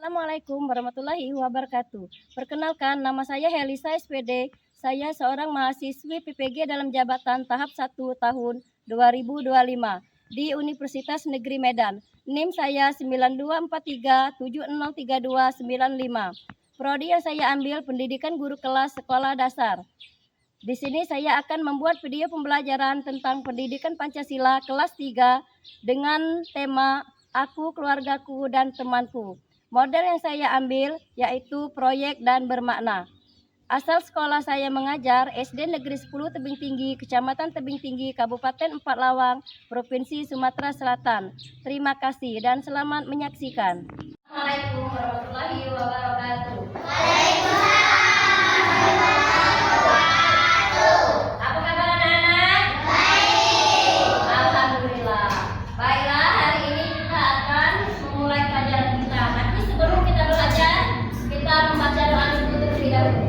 Assalamualaikum warahmatullahi wabarakatuh. Perkenalkan, nama saya Helisa SPD. Saya seorang mahasiswi PPG dalam jabatan tahap 1 tahun 2025 di Universitas Negeri Medan. NIM saya 9243703295. Prodi yang saya ambil pendidikan guru kelas sekolah dasar. Di sini saya akan membuat video pembelajaran tentang pendidikan Pancasila kelas 3 dengan tema Aku, Keluargaku, dan Temanku. Model yang saya ambil yaitu proyek dan bermakna. Asal sekolah saya mengajar SD Negeri 10 Tebing Tinggi, Kecamatan Tebing Tinggi, Kabupaten Empat Lawang, Provinsi Sumatera Selatan. Terima kasih dan selamat menyaksikan. Assalamualaikum warahmatullahi wabarakatuh. Apa kabar anak-anak? Baik. Alhamdulillah. Baiklah, hari ini kita akan memulai pelajaran kita. Tapi sebelum kita belajar, kita membaca doa dulu terlebih dahulu.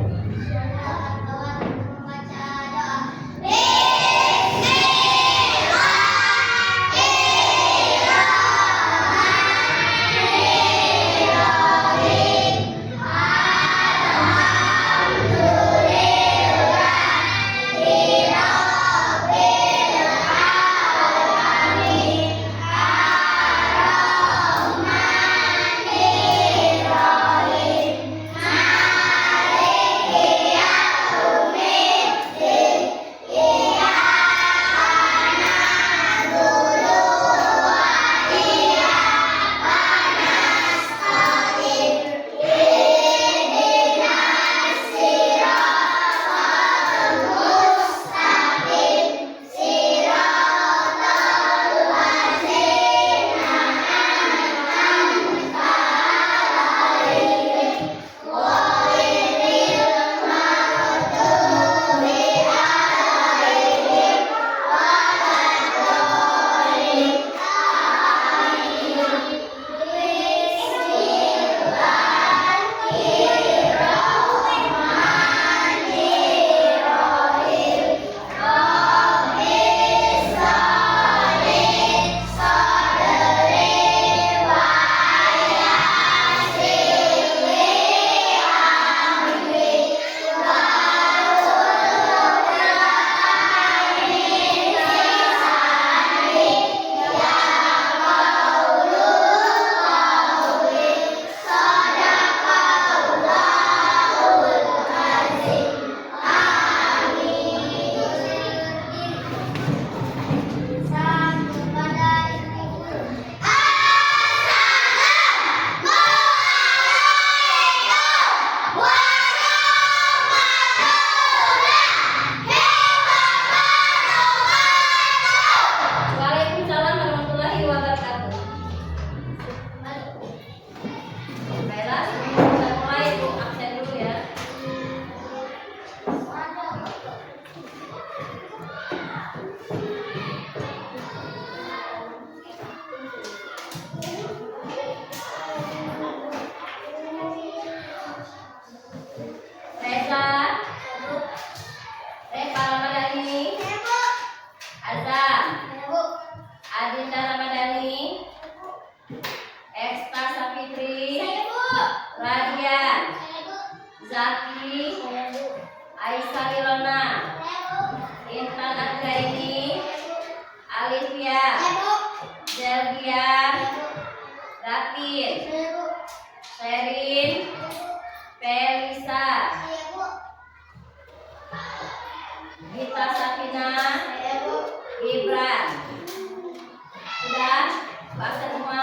Zaki, Aisyah Ilona, Intan Adgaini, Alivia, Zelgia, Datin, Sherin, Felisa, Gita Safina, Gibran. Sudah? Bahasa semua?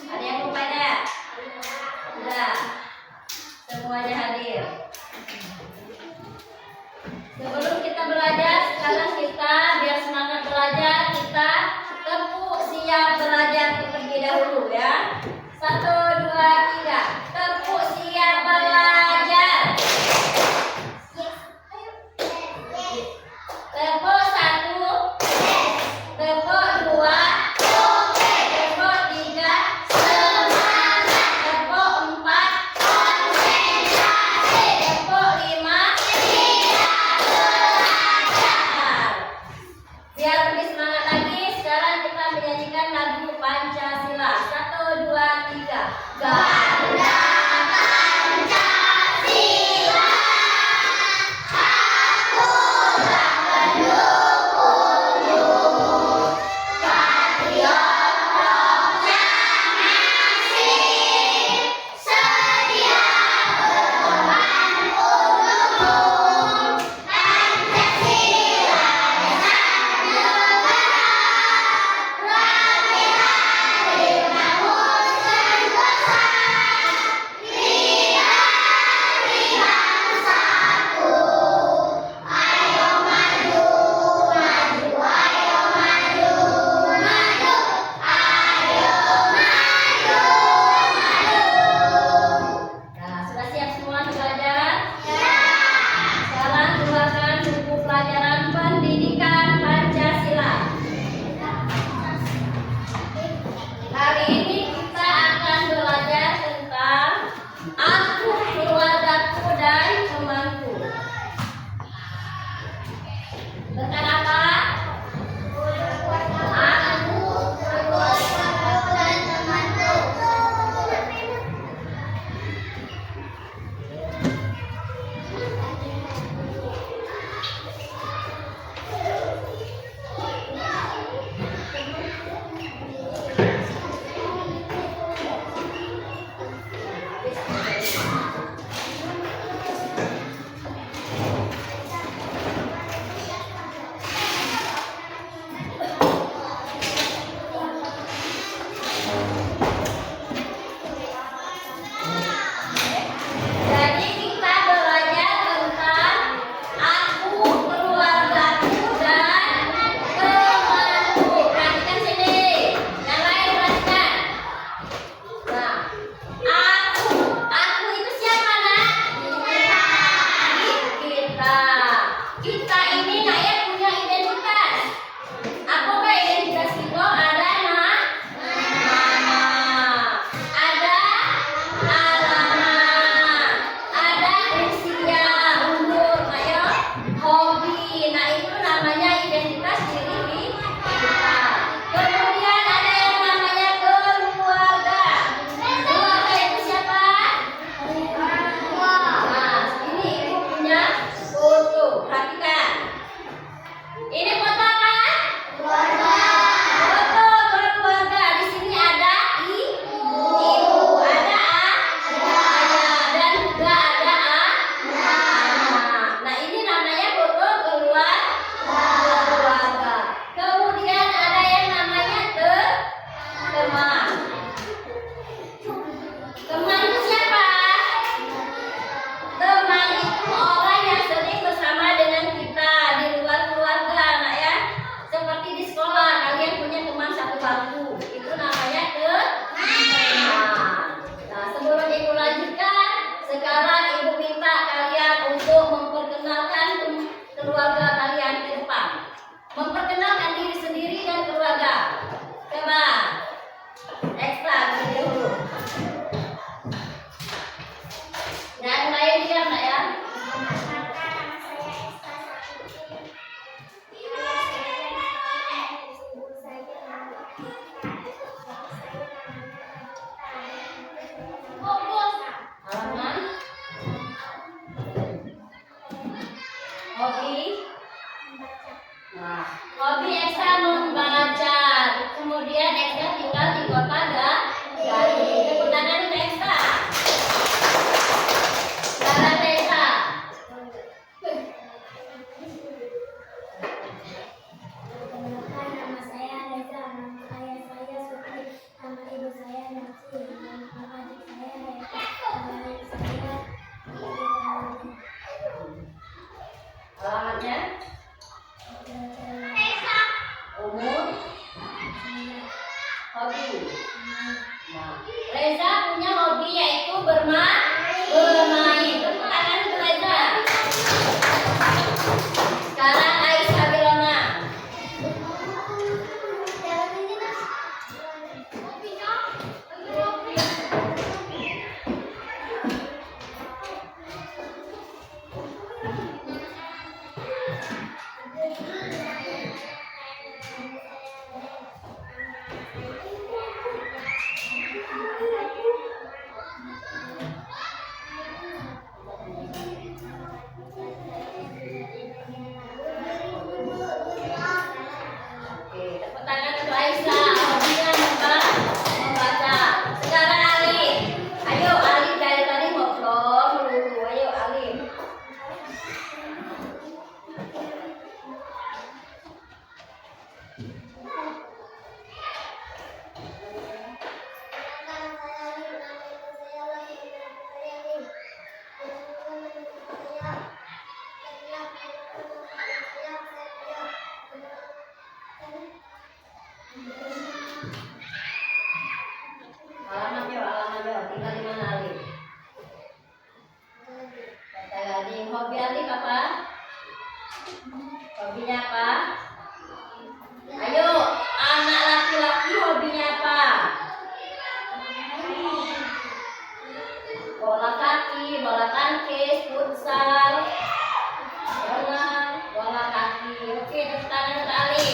Ada yang lupa ada? Sudah. Semuanya hadir. Sebelum kita belajar, sekarang kita biar semangat belajar, kita tepuk siap belajar terlebih dahulu ya. 1, 2, 3. Tepuk siap belajar. Tepuk 1, tepuk 2, tepuk 3, tepuk 4, Jadi kita belajar tentang aku, keluargaku, dan temanku. Perhatikan sini. Yang lain perhatikan. Nah, aku itu siapa, nak? Kita. Kita ini nak ya punya identitas. Apa identitas kita? Ada nama, ada alamat, ada usia, umur, ayo, hobi. Nah itu namanya identitas diri kita. Kemudian ada yang namanya keluarga. Keluarga itu siapa? Nah, ini ibu punya foto. Perhatikan. Ini foto apa? Foto keluarga. Di sini ada ibu, ada ayah, dan juga ada anak. Nah ini namanya foto keluarga. Kemudian ada yang namanya teman. Teman itu siapa? Teman itu orang yang sering bersama dengan kita di luar keluarga, nak ya. Seperti di sekolah, kalian punya teman satu bangku. Itu namanya teman. Nah, sebelum ibu lanjutkan, sekarang ibu minta kalian untuk memperkenalkan keluarga kalian ke depan. Memperkenalkan diri sendiri dan keluarga. Coba. Ekstra dulu. Yang lain diam, nak ya. Halaman. Hobi. Nah, hobi Ekstra membaca. Kemudian Ekstra tinggal di kota Garut. Tepuk tangan untuk Ekstra. Sarah Tessa. Perkenalkan, nama saya Reza, nama ayah saya Sukri, nama ibu saya Nafsi, nama adik saya Reza, nama adik saya Alamatnya, umur, hobi. Nah, Reza punya hobi yaitu bermain. Tepuk tangan untuk Reza. Sekarang Aisyah Bilona. Oke, tepuk tangan untuk Aisyah. Hobinya membaca. Sekarang Ali. Ayo Ali, dari tadi ngobrol dulu. Ayo Ali. Alamatnya, tinggal di mana Ali? Kata Gading. Hobi Ali apa? Hobinya apa? Ayo, anak laki-laki hobinya apa? Bola kaki, bola tangkis, futsal, bola kaki. Oke, tepuk tangan untuk Ali.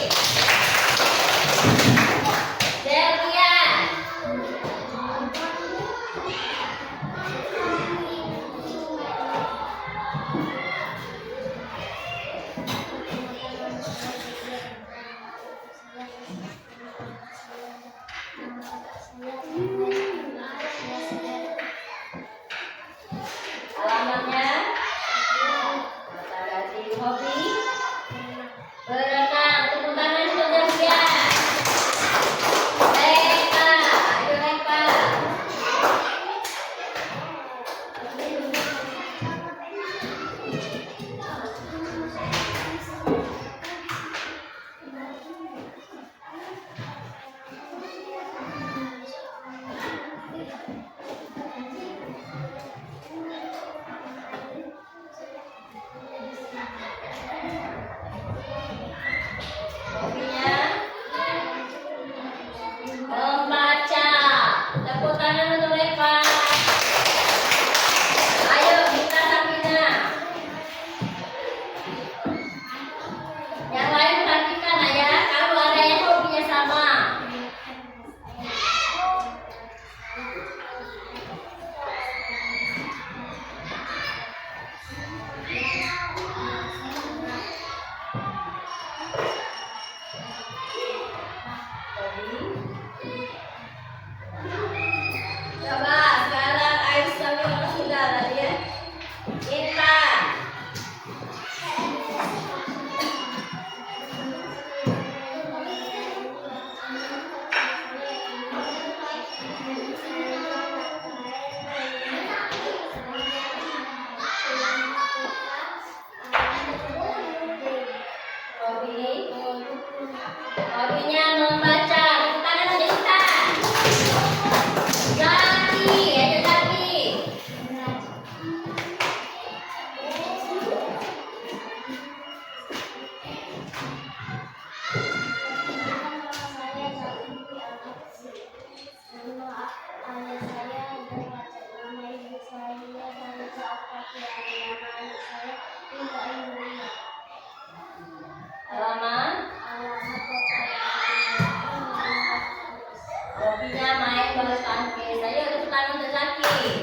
hobinya main bulu tangkis. Ayo tepuk tangan untuk Zaki.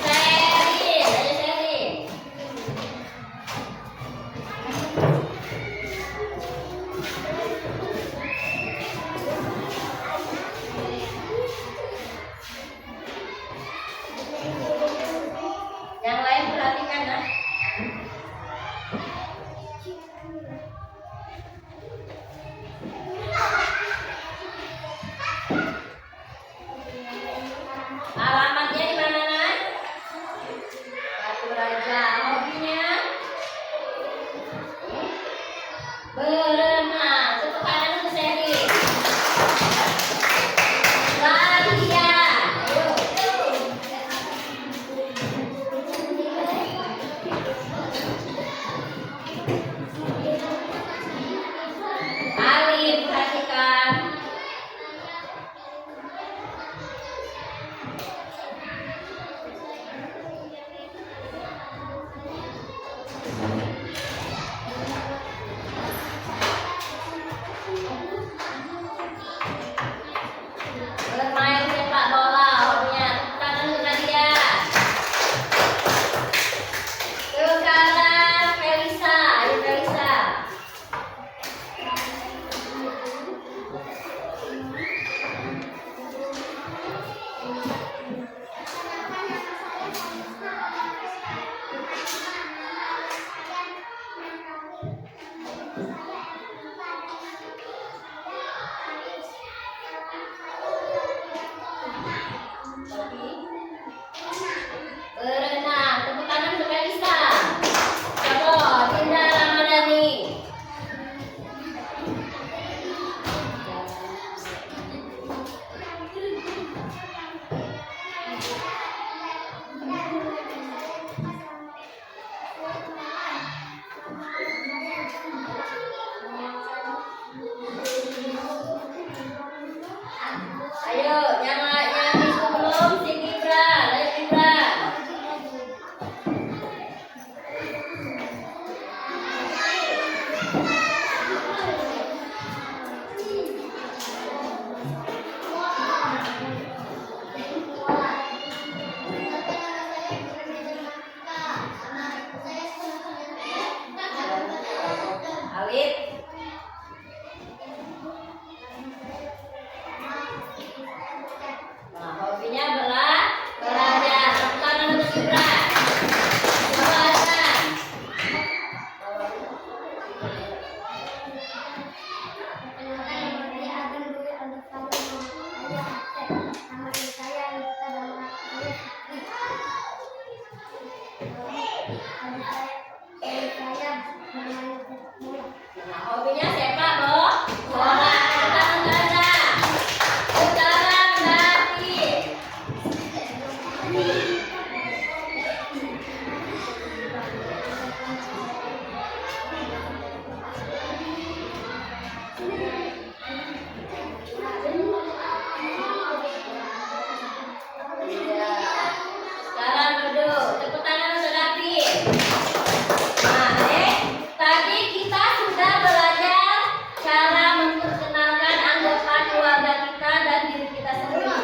Sherin, ayo Sherin. Yang lain perhatikan ya. Alamatnya di mana, Nak? Batu Raja. Hobinya berenang. Tepuk tangan untuk Sherin. Latihan. Ayo. Alif, perhatikan. Bermain sepak bola, hobinya. Tepuk tangan untuk Nadia. Sekarang Felisa, ayo Felisa. Berenang, tepuk tangan untuk Felisa. Ayo, Dinda Ramadhani. Ayo, yang itu belum, si Gibran, ayo Gibran. Alif. Nah, hobinya belajar. Tepuk tangan untuk Gibran. Belajar. Nah, hobinya sepak bola. Tepuk tangan untuk Anda. Sekarang David. Iya. Sekarang duduk. Tepuk tangan untuk David. Nah, tadi kita sudah belajar cara memperkenalkan anggota keluarga kita dan diri kita sendiri.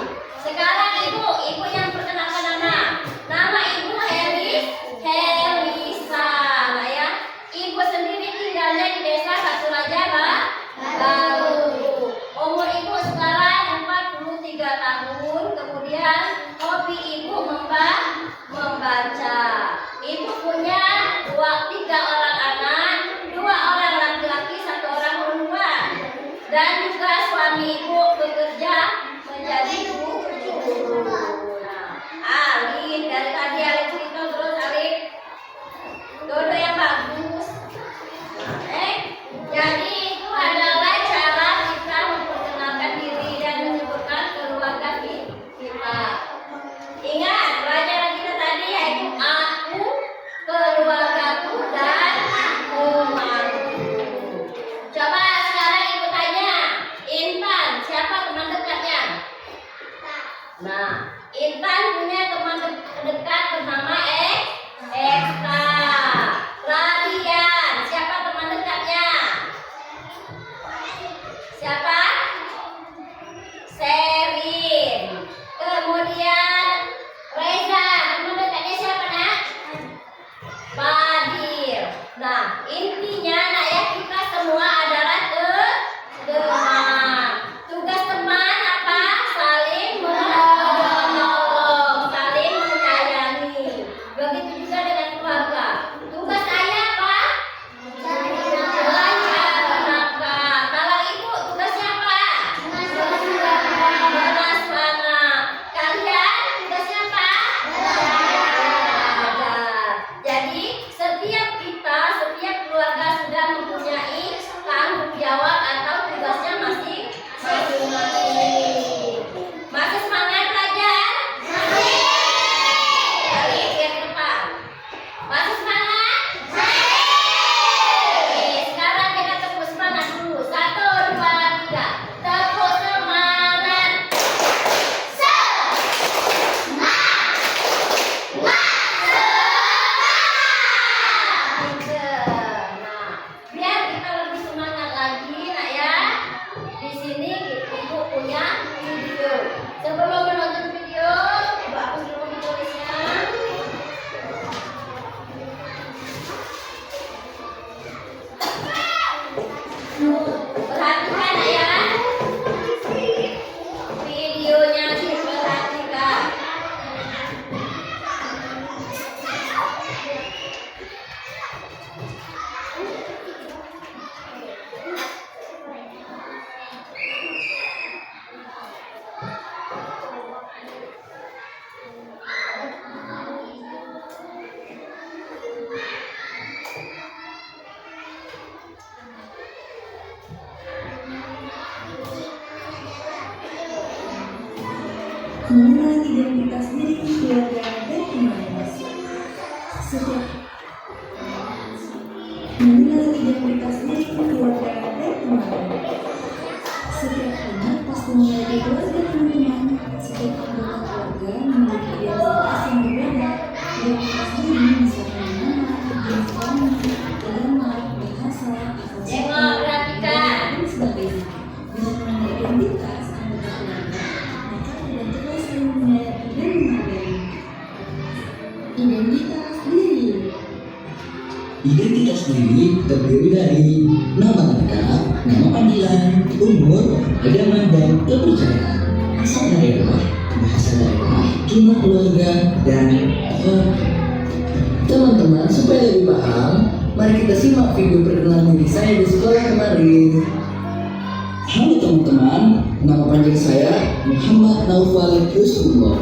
Sekarang ibu yang perkenalkan anak. Nama ibu Helisa, nah ya. Ibu sendiri tinggalnya di desa Batu Raja, Baru. Umur ibu sekarang 43 tahun. Kemudian hobi ibu membaca. Ibu punya tiga orang anak, 2 orang laki-laki, 1 orang perempuan. Dan juga suami ibu bekerja menjadi guru. Nah, Alif, dari tadi Alif cerita terus Alif. Dodo yang bagus. Nah, jadi itu adalah cara kita memperkenalkan diri dan menyebutkan keluarga kita. Ingat pelajaran kita tadi yaitu aku, keluargaku, dan rumahku. Coba sekarang ibu tanya, Intan, siapa teman dekatnya? Nah, Intan punya teman dekat bernama Eka. Radian, siapa teman dekatnya? Siapa? Mengenal identitas diri keluarga dan teman. Setiap mengenal identitas diri keluarga dan teman. Setiap anak pasti memiliki keluarga teman-teman. Setiap anggota keluarga memiliki identitas yang berbeda. Identitas diri misalkan nama, jenis kelamin, agama, bahasa, asal suku, dan sebagainya. Dengan mengenal identitas anggota keluarga, maka tidak jelas yang menyayangi dan menghargai. Identitas diri. Identitas diri terdiri dari nama lengkap, nama panggilan, umur, agama, dan kepercayaan, asal daerah, bahasa daerah, jumlah keluarga, dan teman-teman, supaya lebih paham, mari kita simak video perkenalan diri saya di sekolah kemarin. Halo teman-teman, nama panjang saya Muhammad Naufal Yusufullah.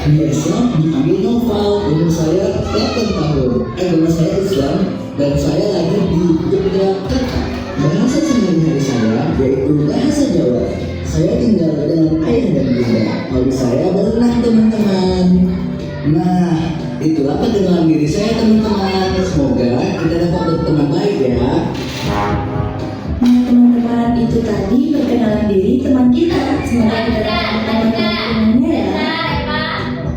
Biasa dipanggil Naufal. Umur saya 8 tahun. Agama saya Islam dan saya lahir di Yogyakarta. Bahasa sehari-hari saya yaitu bahasa Jawa. Saya tinggal dengan ayah dan bunda. Hobi saya berenang teman-teman. Nah, itulah perkenalan diri saya teman-teman. Semoga kita dapat berteman baik ya. Nah teman-teman, itu tadi perkenalan diri teman kita. Semoga kita dapat berteman-temannya ya.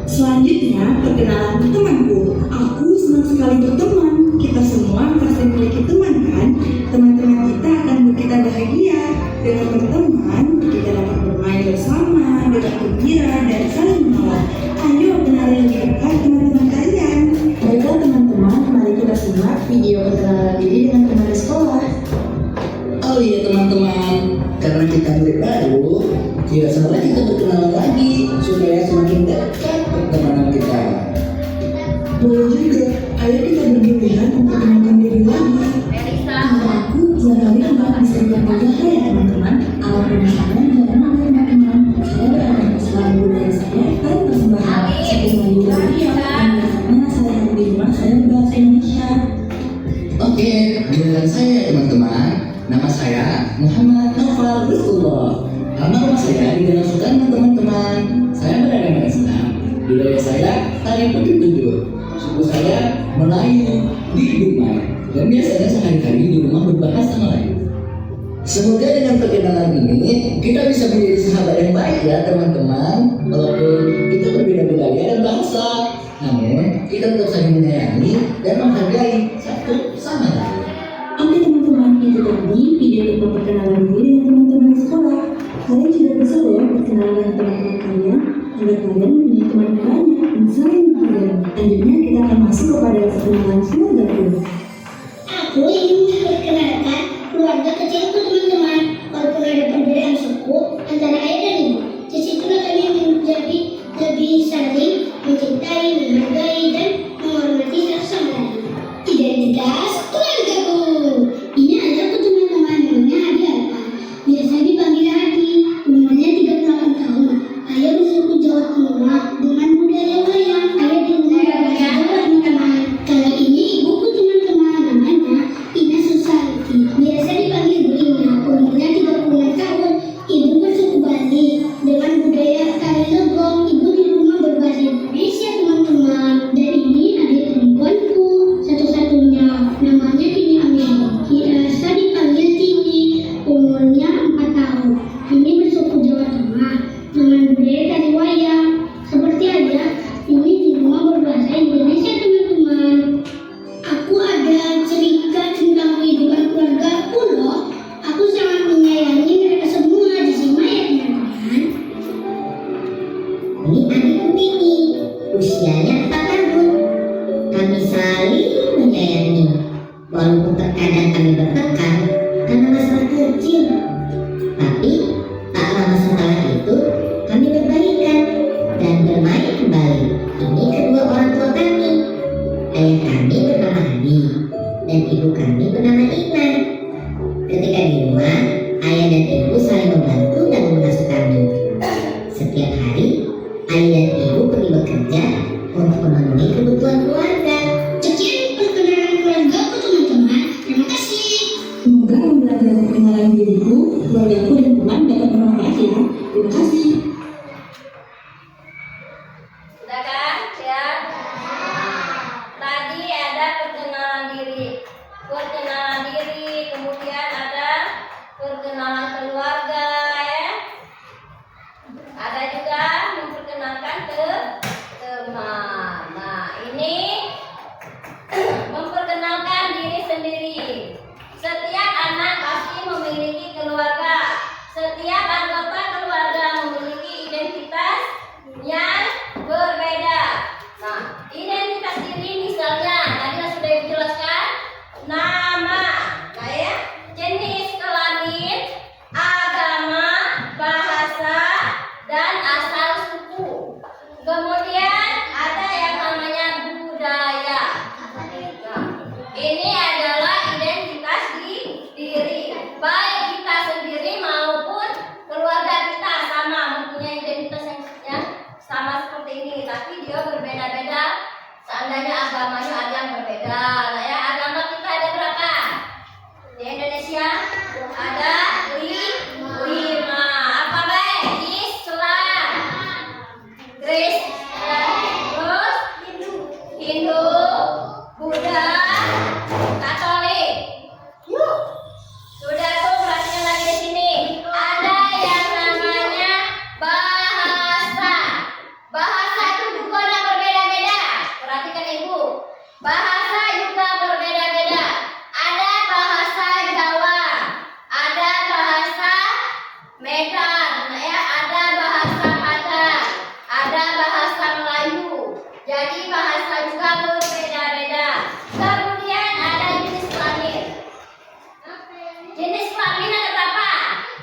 Selanjutnya, perkenalan temanku. Aku senang sekali berteman. Kita semua pasti memiliki teman kan? Teman-teman kita akan membuat kita bahagia. Dengan berteman, kita dapat bermain bersama, dengan gembira, dan saling menolong. Ayo kenali lebih dekat teman-teman kalian. Baiklah teman-teman, mari kita simak video perkenalan diri dengan teman di sekolah. Oh iya teman-teman, karena kita murid baru, tidak salah kita berkenalan lagi supaya semakin dekat pertemanan kita. Boleh juga, ayo kita bergiliran untuk mengenalkan diri lagi. Kalau aku, barangkali nggak bisa dipanggil ya teman-teman. Apapun saya, jangan teman-teman. Saya berada selalu budaya saya dan persembahan. Seperti Melayu dan biasanya saya di rumah saya berbahasa Indonesia. Oke, giliran saya teman-teman. Nama saya Muhammad Naufal Yusufullah. Nama rumah saya di Danau Sultan teman-teman. Saya beragama Islam. Budaya saya tari putih-putih. Suku saya Melayu di Dumai. Dan biasanya sehari-hari di rumah berbahasa Melayu. Semoga dengan perkenalan ini kita bisa menjadi sahabat yang baik ya teman-teman. Walaupun kita berbeda budaya dan bahasa, namun kita tetap saling menyayangi dan menghargai satu sama lain. Oke teman-teman, itu tadi video tentang perkenalan diri dengan teman-teman di sekolah. Kalian juga bisa loh berkenalan dengan teman-teman kalian agar kalian punya teman banyak dan saling menghargai. Selanjutnya kita akan masuk kepada perkenalan keluargaku. Aku ingin memperkenalkan keluarga kecilku teman-teman. Walaupun ada perbedaan suku antara ayah dan ibu, disitulah kami menjadi lebih saling mencintai, menghargai, dan menghormati satu sama lain. Identitas keluargaku. Ini ayahku teman-teman, namanya Adi Alfa. Biasa dipanggil Adi. Umurnya 38 tahun. Ayah bersuku Jawa Timur dengan budaya wayang. Ayah dikenal bahasa Jawa teman-teman. Kalau ini ibuku teman-teman, namanya Ina Susanti. Biasa dipanggil Bu Ina. Umurnya 36 tahun. Ibu bersuku Bali dengan budaya tari legong. Ibu di rumah berbahasa Indonesia teman-teman. Dan ini adik perempuanku satu-satunya, namanya Tini Amelia. Biasa dipanggil Tini. Umurnya 4 tahun. Ini bersuku Jawa Tengah dengan budaya tari wayang. Seperti aja, ini di rumah berbahasa Indonesia teman-teman. Aku ada cerita tentang kehidupan keluargaku loh. Aku sangat menyayangi mereka semua. Disimak ya teman-teman. Ini adikku Tini, usianya 4 tahun. Kami saling menyayangi, walaupun terkadang kami bertengkar karena masalah kecil. Tapi tak lama setelah itu kami berbaikan dan bermain kembali. Ini kedua orang tua kami. Ayah kami bernama Adi dan ibu kami bernama Ina. Ketika di rumah, ayah dan ibu saling membantu dan mengasuh kami. Setiap hari, ayah dan ibu pergi bekerja untuk memenuhi kebutuhan keluarga. Sekian perkenalan keluargaku teman-teman. Terima kasih. dan asal suku. Kemudian ada yang namanya budaya. Nah, ini adalah identitas diri. Baik kita sendiri maupun keluarga kita sama mempunyai identitas yang sama seperti ini, tapi dia berbeda-beda. Seandainya agamanya ada yang berbeda. Nah ya, agama kita ada berapa? Di Indonesia ada 5. Apa baik? Islam, Kristen, terus Hindu, Buddha, Katolik. Sudah tuh perhatikan lagi di sini. Ada yang namanya bahasa. Bahasa itu juga ada berbeda-beda. Perhatikan ibu. Bahasa juga berbeda-beda. Ada bahasa Jawa, ada bahasa Medan, ya, ada bahasa Padang, ada bahasa Melayu. Jadi bahasa juga berbeda-beda. Kemudian ada jenis kelamin. Jenis kelamin ada berapa?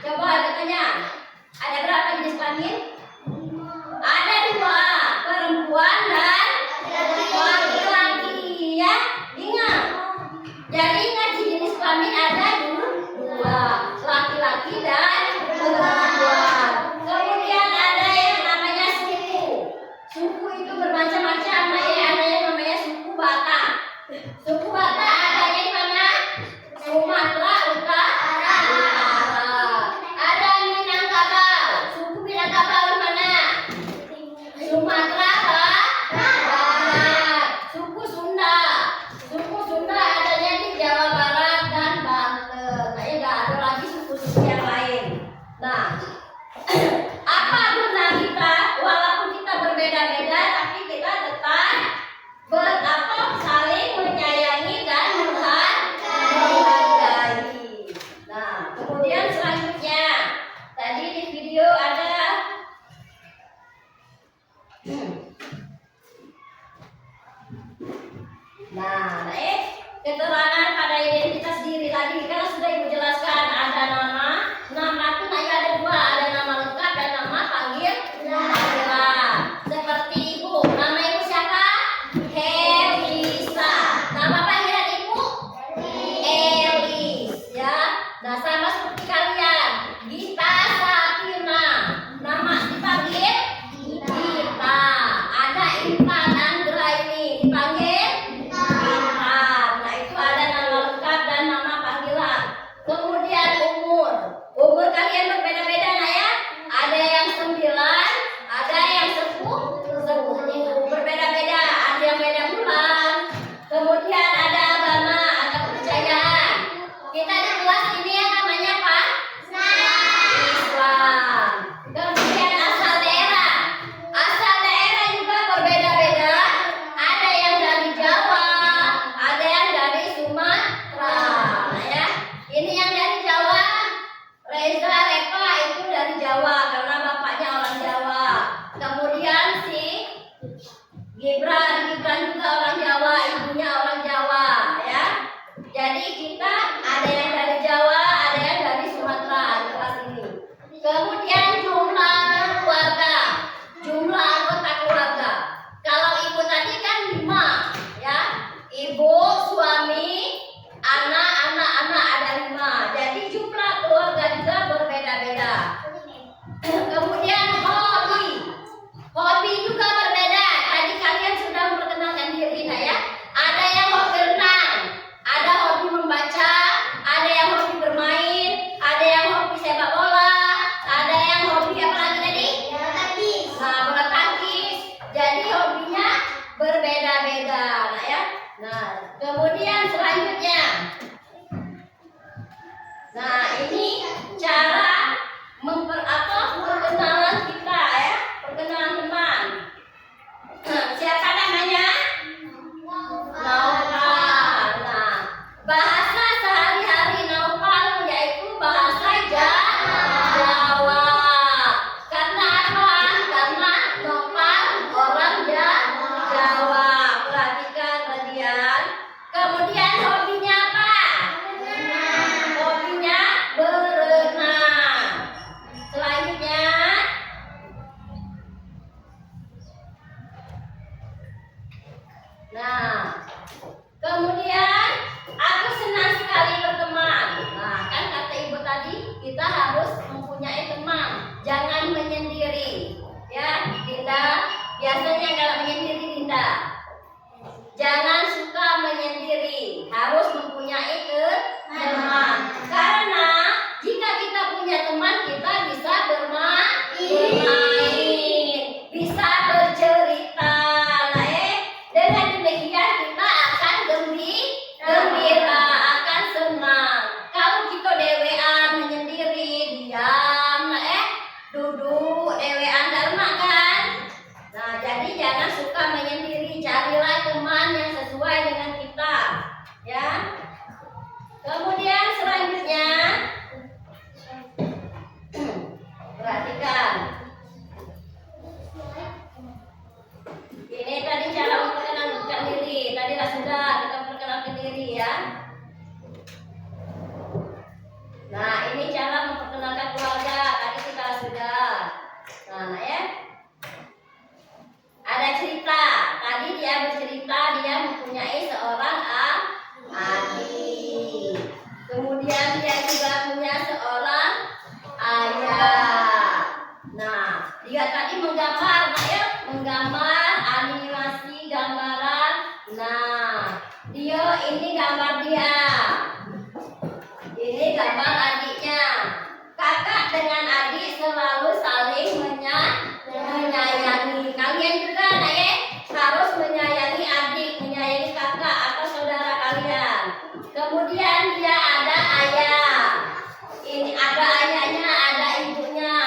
Coba tanya. Ada berapa jenis kelamin? Ada 2, perempuan dan laki-laki. Ya, ingat. Jadi ingat jenis kelamin ada 2, laki-laki dan perempuan. Nah, ya. Ada cerita. Tadi dia bercerita dia mempunyai seorang adik. Kemudian dia juga punya seorang ayah. Nah, dia tadi menggambar, nah ya, menggambar animasi gambaran. Nah, dia ini gambar dia. Ini gambar adiknya. Kakak dengan adik selalu saling menyayangi. Kalian juga nah ya, harus menyayangi adik, menyayangi kakak atau saudara kalian. Kemudian dia ada ayah. Ini ada ayahnya, ada ibunya.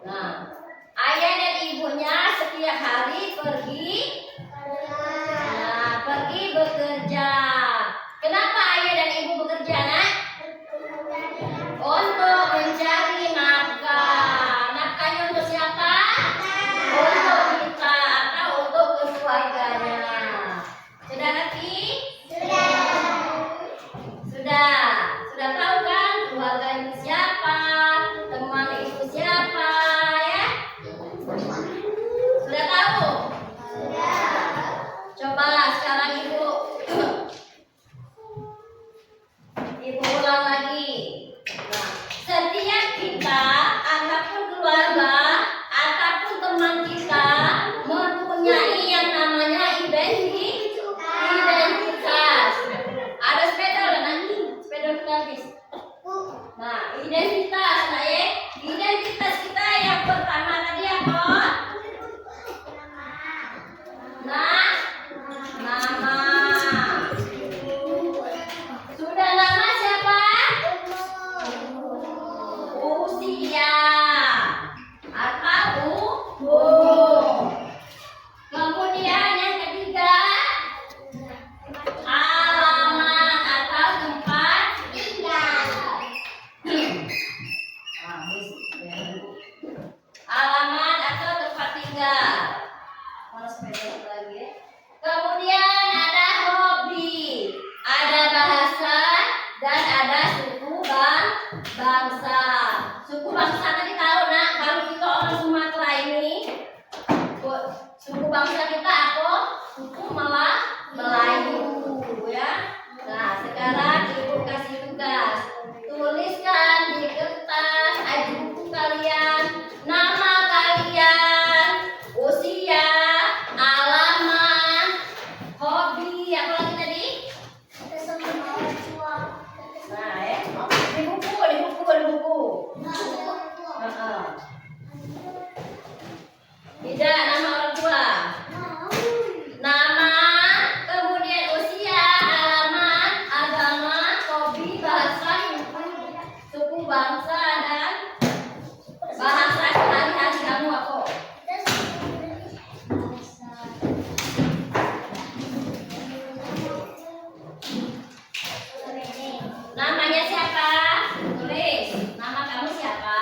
Nah, ayah dan ibunya setiap hari pergi bekerja. Kenapa ayah dan ibu bekerja, nak? Untuk mencari nafkah. Nafkahnya untuk siapa? Untuk kita atau untuk keluarganya. Sudah ngerti? Sudah tahu kan keluarga itu siapa? Teman itu siapa, ya? Sudah tahu? Coba sekarang ibu ulang lagi. Nah, setiap kita ataupun keluarga ataupun teman kita mempunyai yang namanya identitas. Ada sepeda udah nanti, sepeda udah habis. Nah, identitas, nah ya, identitas kita yang pertama tadi apa? Nah, nama. Sudah nama siapa? Usia atau umur. Kemudian yang ketiga, alamat atau tempat tinggal. Alamat atau tempat tinggal. Mana sepeda lagi ya? Kemudian ada hobi, ada bahasa, dan ada suku bangsa. Suku bangsa tadi tahu nak, kalau kita orang Sumatera ini, suku bangsa kita apa? Suku Melayu, ya. Nah, sekarang ibu kasih tugas, tuliskan di kertas buku kalian nama kalian, usia, alamat, hobi, apa lagi tadi? Nah, ya. Di buku. Tidak, nama orang tua. Nama, kemudian usia, alamat, agama, hobi, bahasa, suku bangsa, dan bahasa sehari-hari kamu apa? Namanya siapa? Tulis. Nama kamu siapa?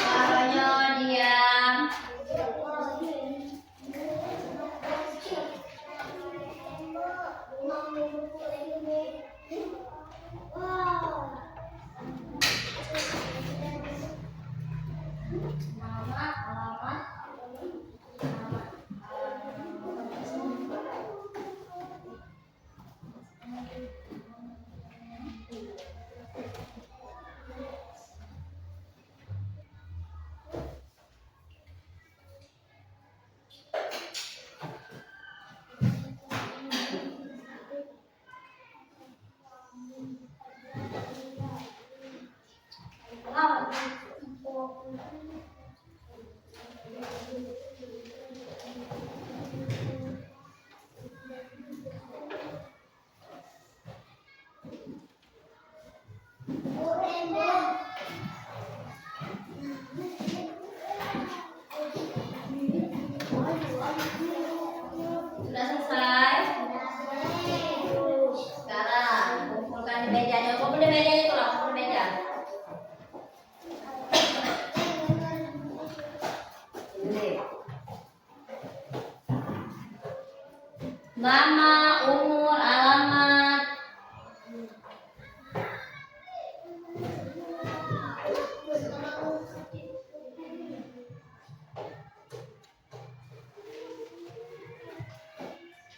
Semuanya diam. Sudah selesai? Sekarang kumpulkan di mejanya. Kumpul di meja itu lah, kumpul di meja. Ini. Nama, umur, alamat.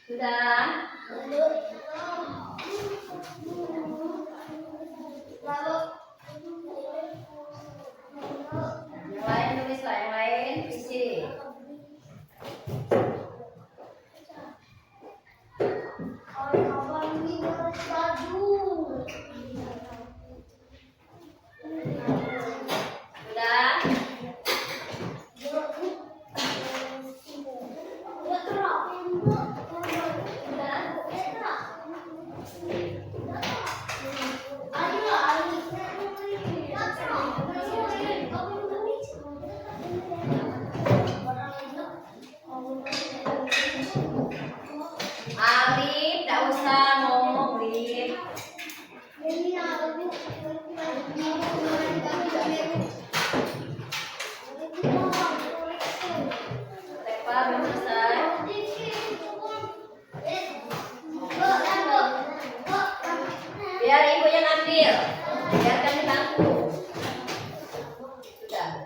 Sudah? Yang lain tulis lah, yang lain isi. Sudah? Alif, tak usah ngomong, Alif. Tepa, belum selesai. Biar ibu yang ambil. Biarkan di bangku. Sudah.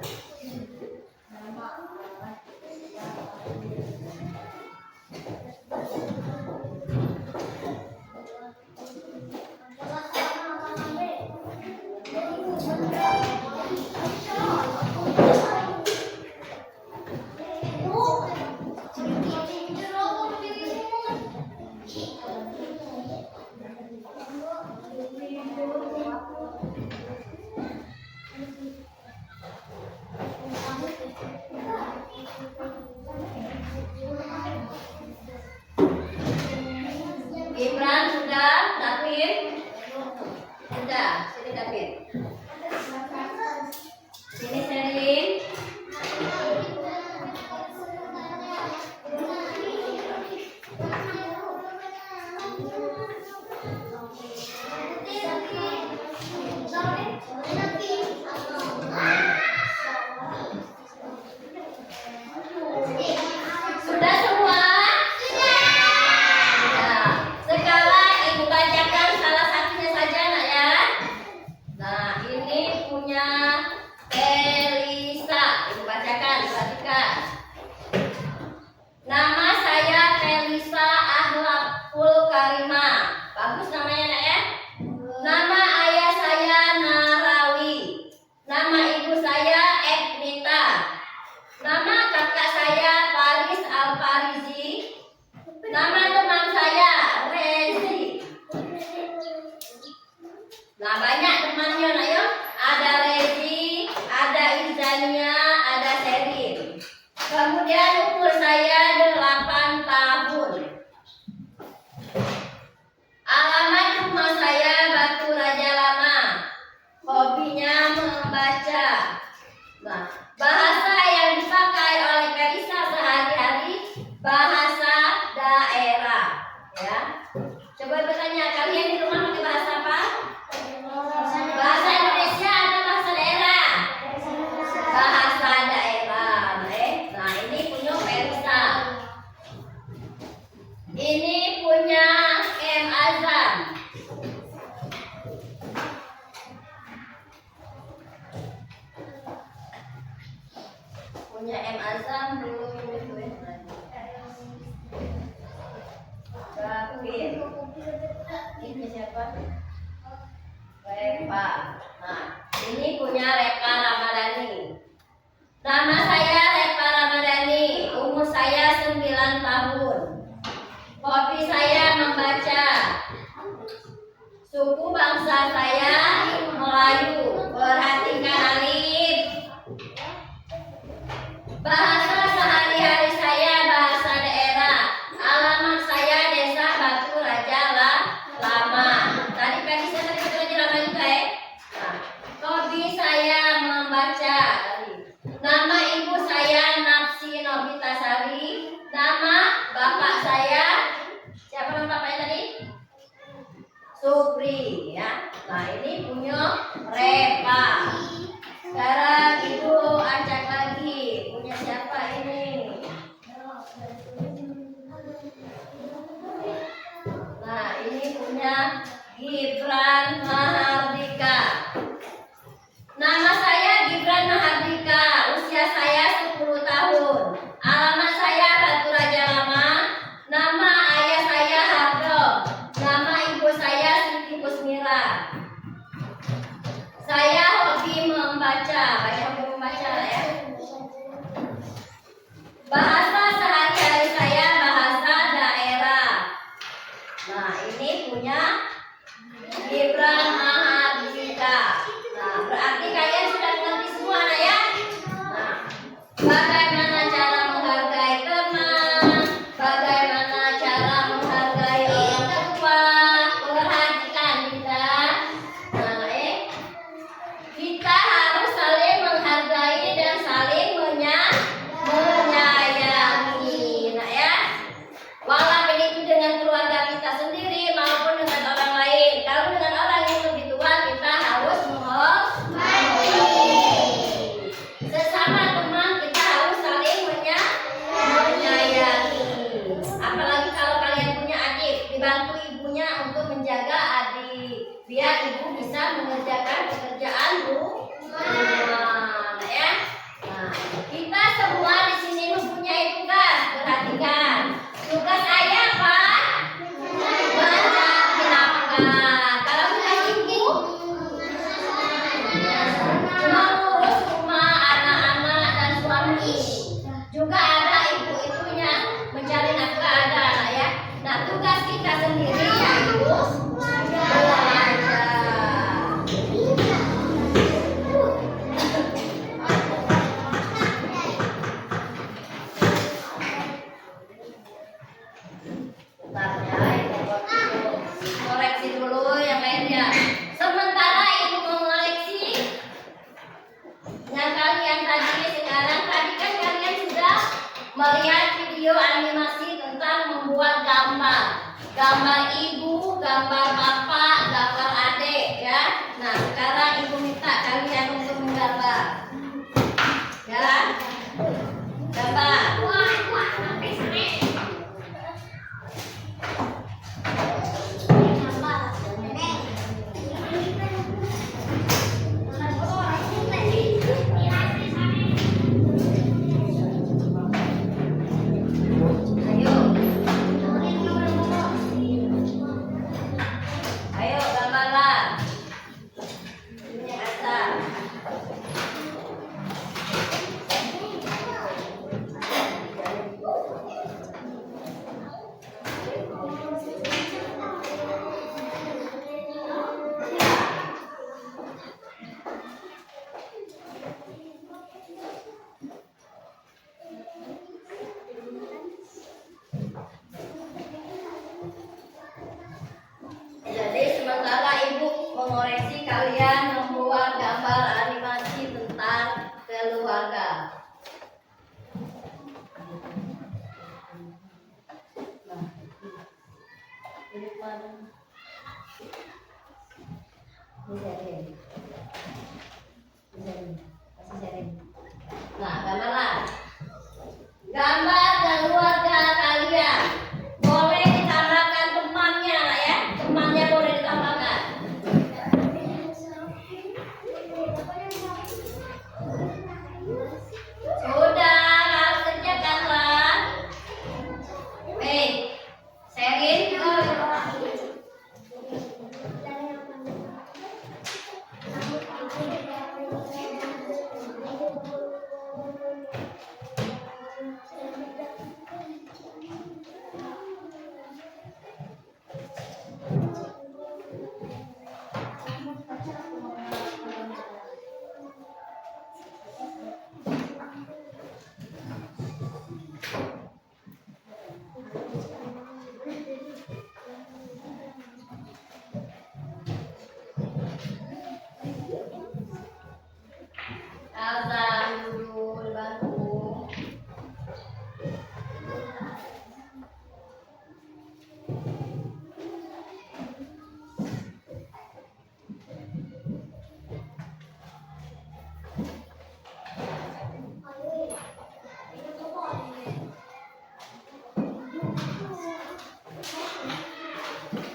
Gibran sudah, David sudah, sini David, sini Sherin, sudah semua. Sudah. Sekarang ibu bacakan salah satunya saja, nak ya. kalian di rumah pakai bahasa apa? Bahasa Indonesia atau bahasa daerah? Bahasa daerah. Nah, ini punya Versa. Ini punya M. Azam. Punya M. Azam dulu. Gafir. Ini siapa? Repa. Nah, ini punya Repa Ramadhani. Nama saya Repa Ramadhani. Umur saya 9 tahun. Hobi saya membaca. Suku bangsa saya Melayu. Perhatikan alif. Bahasa sehari-hari saya bahasa daerah. Alamat saya Desa Batu Raja Lama. Tadi pagi saya tadi Batu Raja Lama juga ya. Nah, hobi saya membaca. Nama ibu saya Napsi Nobitasari. Nama bapak saya siapa nama bapaknya tadi? Supri ya. Nah, ini punya Repa. Sekarang ibu acak lagi. Punya siapa ini? Nah, ini punya Gibran Mahardika. Nama saya Gibran Mahardika. Usia saya 10 tahun. Alamat saya Batu Raja Lama. Nama ayah saya Hardo. Nama ibu saya Siti Kusmira. Saya hobi membaca. Banyak hobi membaca ya. Bahasa sehari-hari saya bahasa daerah. Nah, ini punya Gibran Mahardika. Nah, berarti kalian sudah mengerti semua nah ya. Nah, bagaimana cara menghargai teman, bagaimana cara menghargai orang tua. Perhatikan kita. Nah, kita harus saling menghargai dan saling menyayangi. Nah ya, walaupun itu dengan keluarga kita sendiri maupun dengan orang lain. Kalau dengan orang yang lebih tua kita harus menghormati. Sesama teman kita harus saling menyayangi. Apalagi kalau kalian punya adik, dibantu ibunya untuk menjaga adik biar ibu bisa mengerjakan pekerjaan rumah. Nah ya. Nah, kita semua di sini mempunyai tugas. Perhatikan. Tugas ayah apa? Mencari nafkah. Kalau tugas ibu mengurus rumah, anak-anak dan suami. Juga ada ibu-ibunya mencari nafkah ada nah ya. Nah, tugas kita sendiri yaitu belajar. Koreksi dulu yang lainnya. Sementara ibu mengoreksi yang kalian tadi, sekarang tadi kan kalian sudah melihat video animasi tentang membuat gambar. Gambar ibu, gambar bapak, gambar adik ya. Nah, sekarang ibu minta kalian untuk menggambar. Ya. Gambar. Ayo gambarlah. Punya asal. Jadi sementara ibu mengoreksi kalian membuat gambar animasi tentang keluarga. Nah, ini mana? Nah, gambarlah. Gambar keluarga kalian. Boleh ditambahkan temannya, nak ya. Temannya boleh ditambahkan. Sudah, harus kerjakanlah. Sherin. Elsa, dulu dibantu.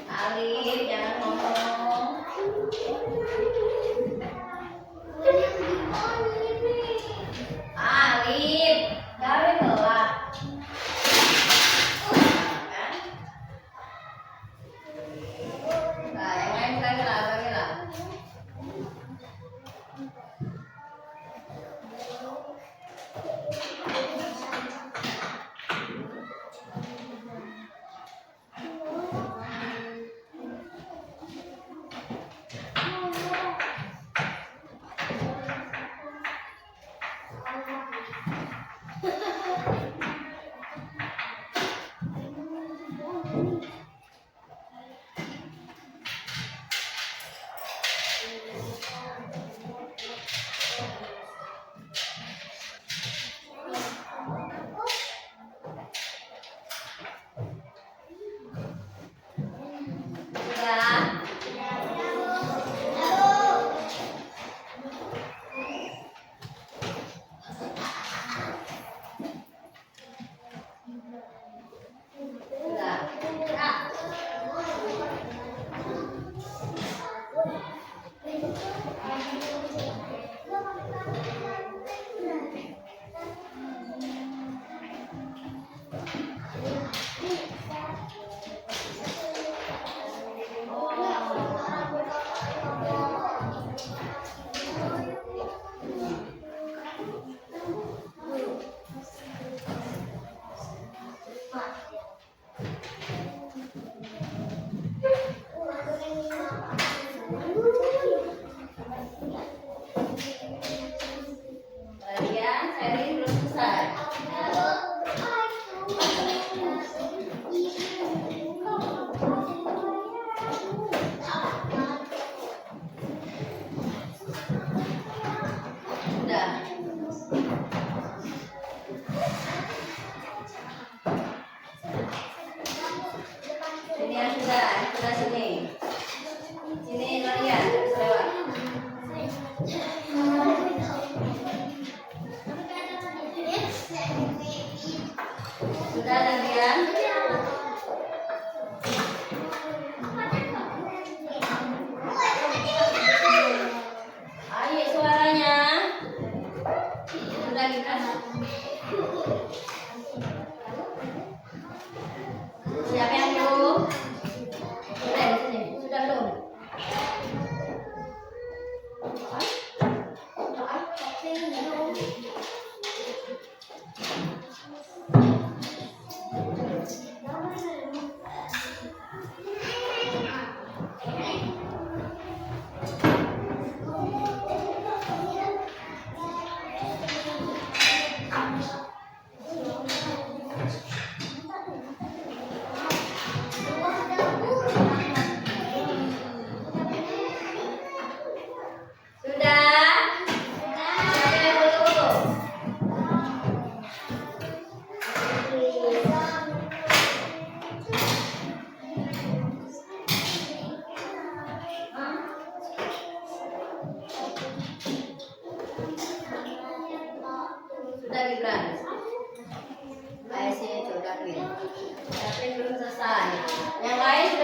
Alif, jangan ngomong. Alif, gawe telah. Kan? Nah, yang lain lagi lah.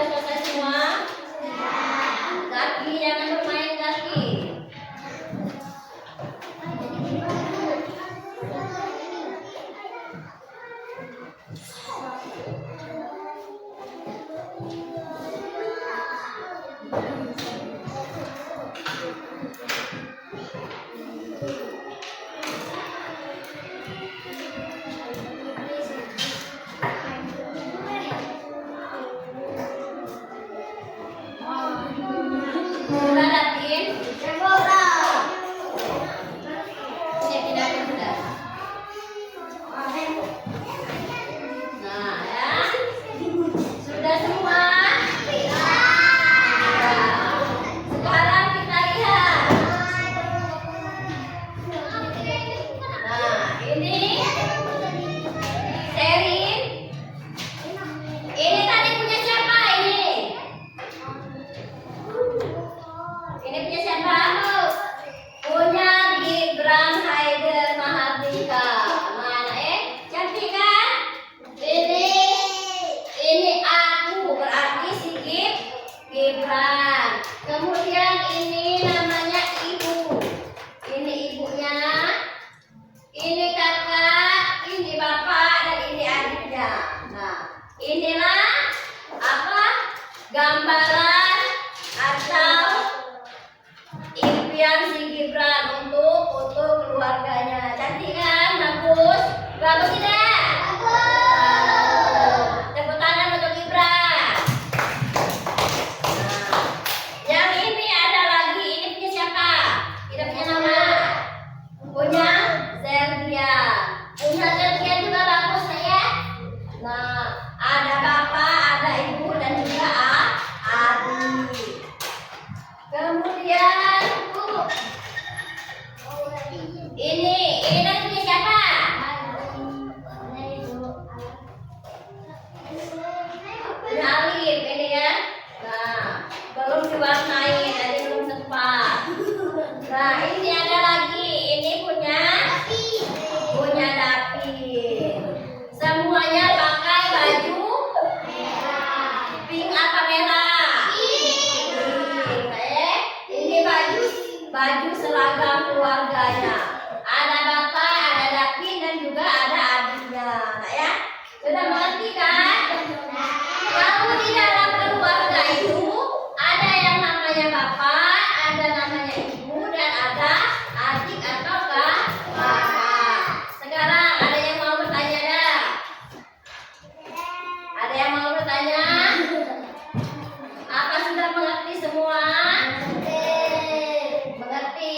sudah selesai semua? Kaki, jangan bermain kaki. Sudah Datin? Ini tidak sudah. Nah, ya. Sudah semua? Nah, sekarang kita lihat. Nah, ini Sherin. Ini tadi punya siapa ini? Ini punya siapa? Punya Gibran Haider Mahardika. Mana cantik kan? Ini aku, berarti si Gibran. Kemudian ini namanya ibu. Ini ibunya. Ini kakak, ini bapak, dan ini adiknya. Nah, inilah apa? Gambaran atau impian si Gibran untuk foto keluarganya. Cantik kan? Bagus? Bagus tidak? Bagus. Tepuk tangan untuk Gibran. Nah, yang ini ada lagi. Ini punya siapa? Tidak punya nama. Punya Sergia. Punya Sergia juga bagus ya. Nah, ada bapak, ada ibu, dan juga adik. Kemudian ini punya siapa? Punya Alif ini ya. Nah, belum diwarnai, tadi belum sempat. Nah, ini ada lagi. Ini punya Dapi. Semuanya pakai baju pink apa merah? Ini baju seragam keluarganya. Ada bapak, ada Dapi, dan juga ada adiknya. Nah ya, sudah mengerti kan? Kalau di dalam keluarga itu ada yang namanya bapak, ada namanya ibu, dan ada adik atau kakak. Sekarang ada yang mau bertanya dah? Ada yang mau bertanya? Apa sudah mengerti semua? Mengerti.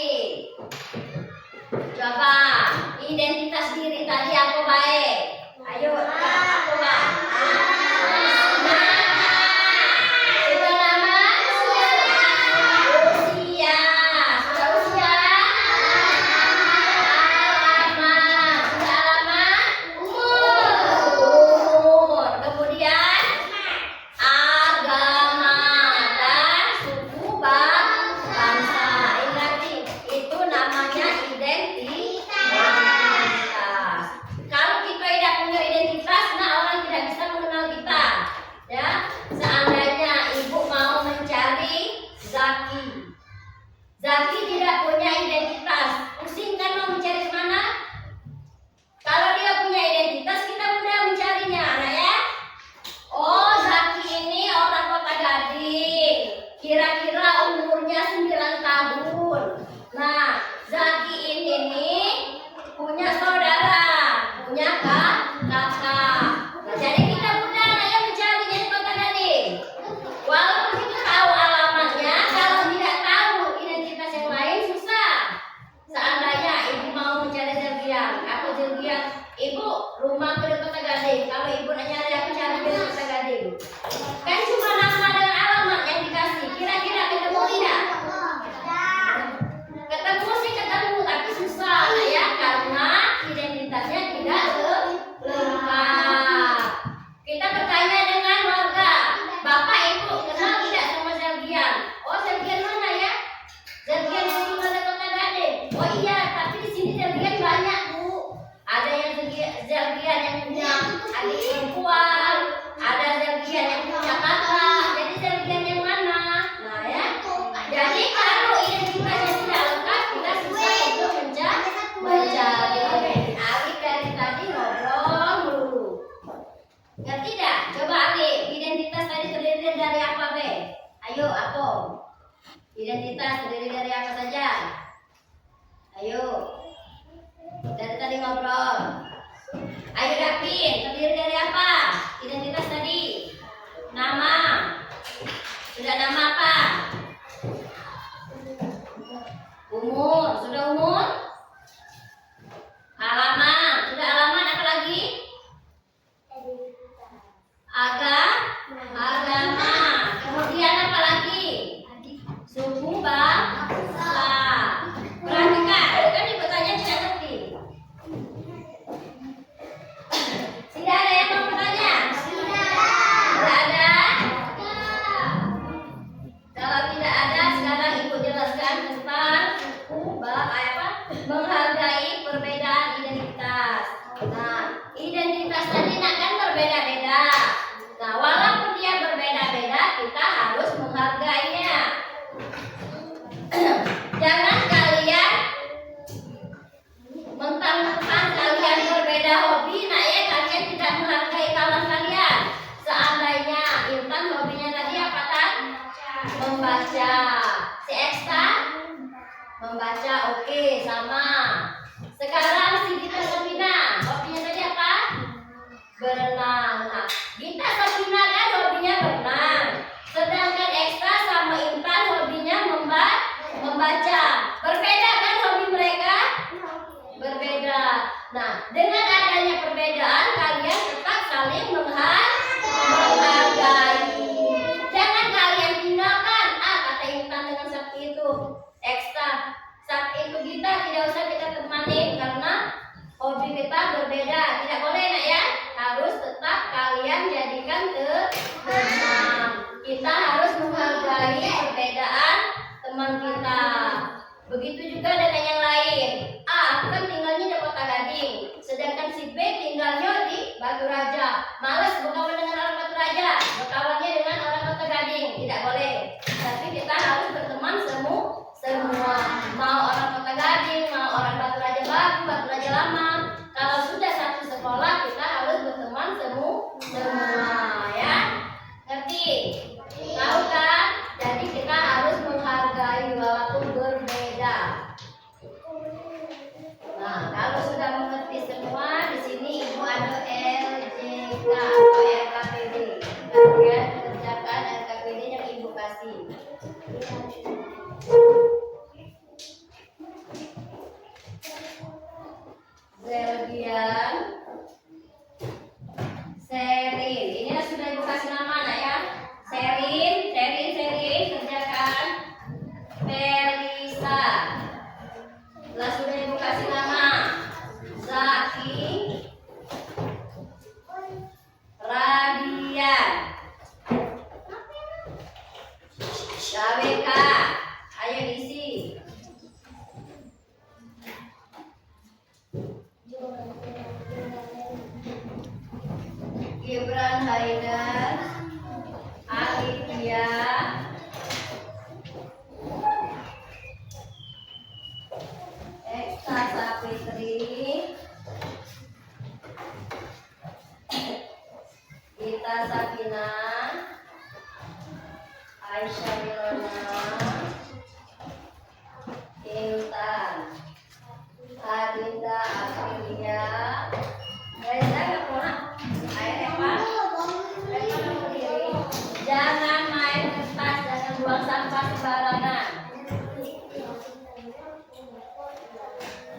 Identitas terdiri dari apa saja? Ayo. Dari tadi ngobrol. Ayo Davin, terdiri dari apa? Identitas tadi. Nama. Sudah nama apa? Umur. Sudah umur? Halaman. Sudah halaman, apa lagi? Agama. Kemudian apa lagi? Suku bangsa. Perhatikan, kan bertanya tidak ngerti. Tidak ada yang mau bertanya? Tidak ada? Kalau tidak ada, sekarang Ibu jelaskan tentang suku menghargai perbedaan identitas. Nah, identitas tadi kan berbeda-beda. Nah, walaupun dia berbeda-beda, kita harus menghargainya. Jangan kalian mentang-mentang kalian berbeda hobi, nah ya kalian tidak menghargai kawan kalian. Seandainya Intan hobinya tadi apa Tan? Membaca. Si Eksta? Membaca, oke, sama. Sekarang si Gita Sabina, hobinya tadi apa? Berenang. Nah, Gita Sabina kan hobinya berenang. Sedangkan Eksta sama Intan hobinya membaca. Berbeda kan hobi mereka? Berbeda. Nah, dengan adanya perbedaan, kalian tetap saling menghargai. Jangan kalian tinggalkan. Kata Intan dengan Sakti itu. Eksta, Sakti itu kita tidak usah kita temani karena hobi kita berbeda. Tidak boleh nak ya. Harus tetap kalian jadikan teman. Kita harus menghargai perbedaan teman kita. Begitu juga dengan yang lain. Aku kan tinggalnya di Kota Gading, sedangkan si B tinggalnya di Batu Raja. Malas berkawan dengan orang Batu Raja, berkawannya dengan orang Kota Gading. Tidak boleh. Tapi kita harus berteman semua. Mau orang Kota Gading, mau orang Batu Raja baru, Batu Raja lama. Kalau sudah satu sekolah, kita harus berteman semua, ya. Ngerti? Tahu kan? Jadi kita harus menghargai walaupun berbeda. Nah, kalau sudah mengerti semua, di sini Ibu ada LJK atau RKPD. Kalian kerjakan RKPD yang Ibu kasih. Zelgian, Serin. Ini sudah Ibu kasih nama nak ya. Serin, kerjakan. Felisa. Lah sudah Ibu kasih nama. Zaki. Radian. Syaweka. Ayo isi. Gibran Haidar, Alivia, Ekta Sapitri, Gita Sakina, Aisyah Milona, Intan, Adinda Aprilia, Reza nggak pulang? Jangan main kertas, jangan buang sampah sembarangan.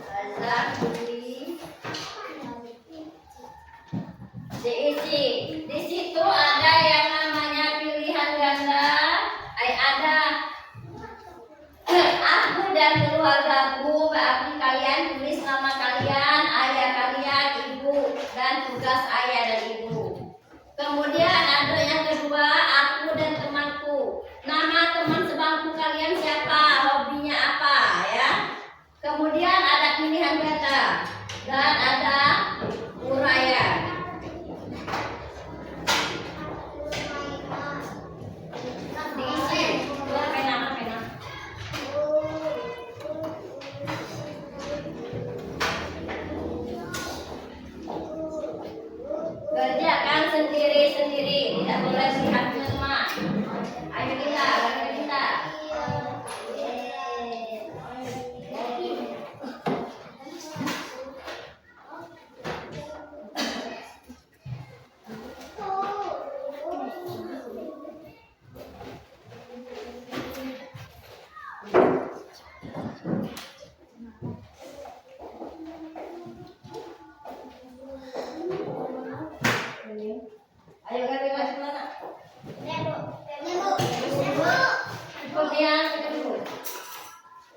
Azakuri, diisi. Di situ ada yang namanya pilihan ganda. Ada aku dan keluargaku. Berarti kalian tulis nama kalian, ayah kalian, ibu, dan tugas ayah dan ibu. Kemudian ada yang kedua, aku dan temanku. Nama teman sebangku kalian siapa? Hobinya apa ya? Kemudian ada pilihan kata dan ada uraian. Diisi. Pena. Kerjakan sendiri-sendiri, tidak boleh lihat teman. Ayo kita. Rian, kita dulu.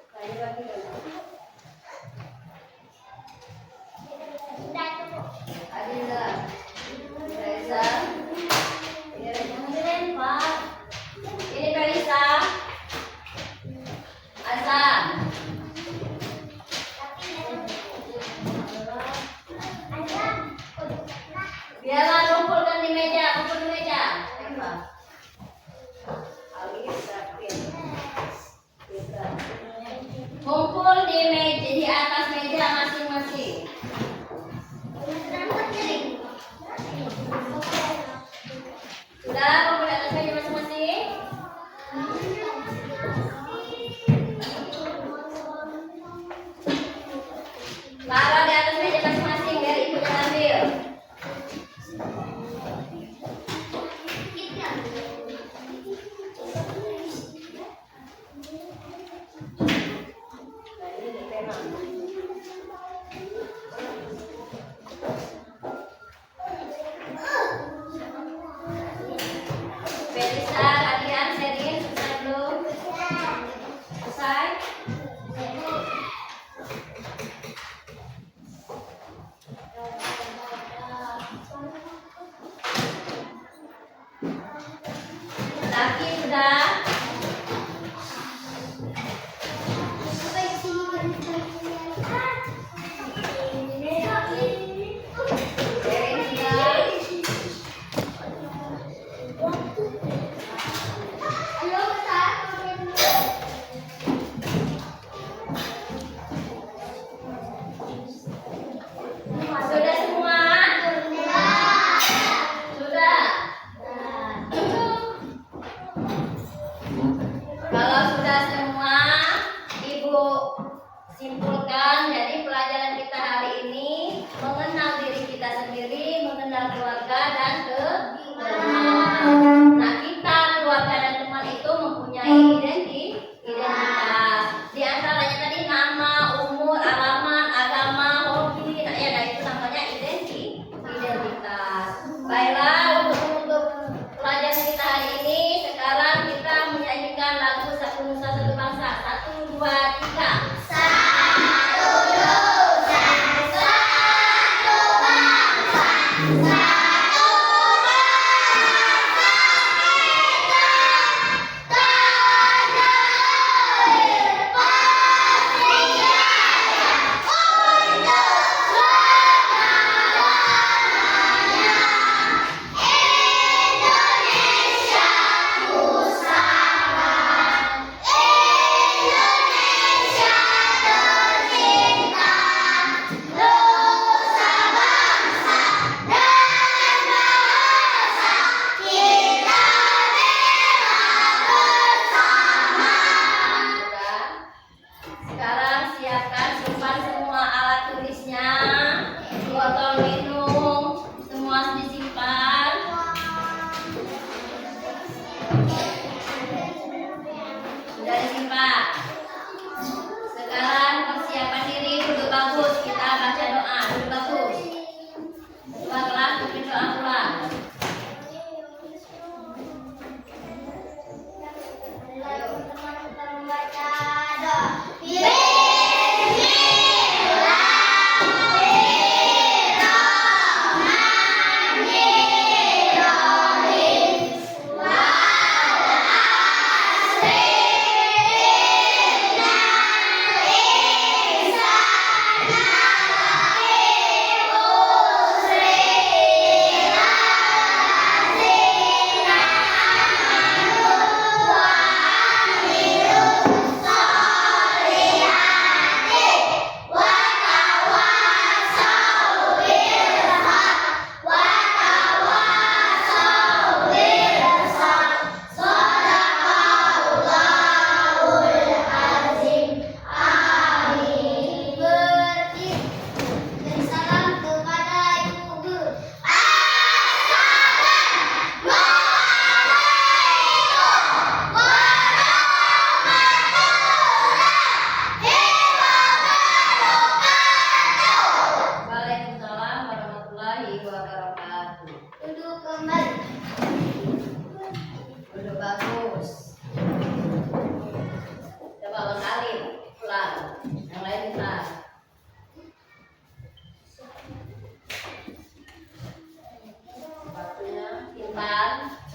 Tadi lagi dulu. Adinda, Reza, ini Reza Pak. Ini Kalisa, Asa. Biarlah kumpulkan di meja, kumpul di meja. Apa? Kumpul di meja, di atas meja masing-masing. Sudah kumpul di atas meja masing-masing. Taruh di atas meja masing-masing biar ibu yang ambil. Felisa, Adian, Sherin, selesai belum? Selesai? Laki sudah? Sherin sudah? Sudah semua? Sudah? Kalau sudah semua, Ibu simpulkan. Jadi pelajaran kita hari ini mengenal diri kita sendiri, mengenal keluarga dan teman. Nah, kita keluarga dan teman itu mempunyai identitas. Di antaranya tadi nama, umur, alamat, agama, hobi. Nah, ya, itu namanya identitas. Baiklah, untuk pelajaran kita hari ini, sekarang kita menyanyikan lagu Satu Nusa Satu Bangsa. 1, 2, 3. Satu Sebentar.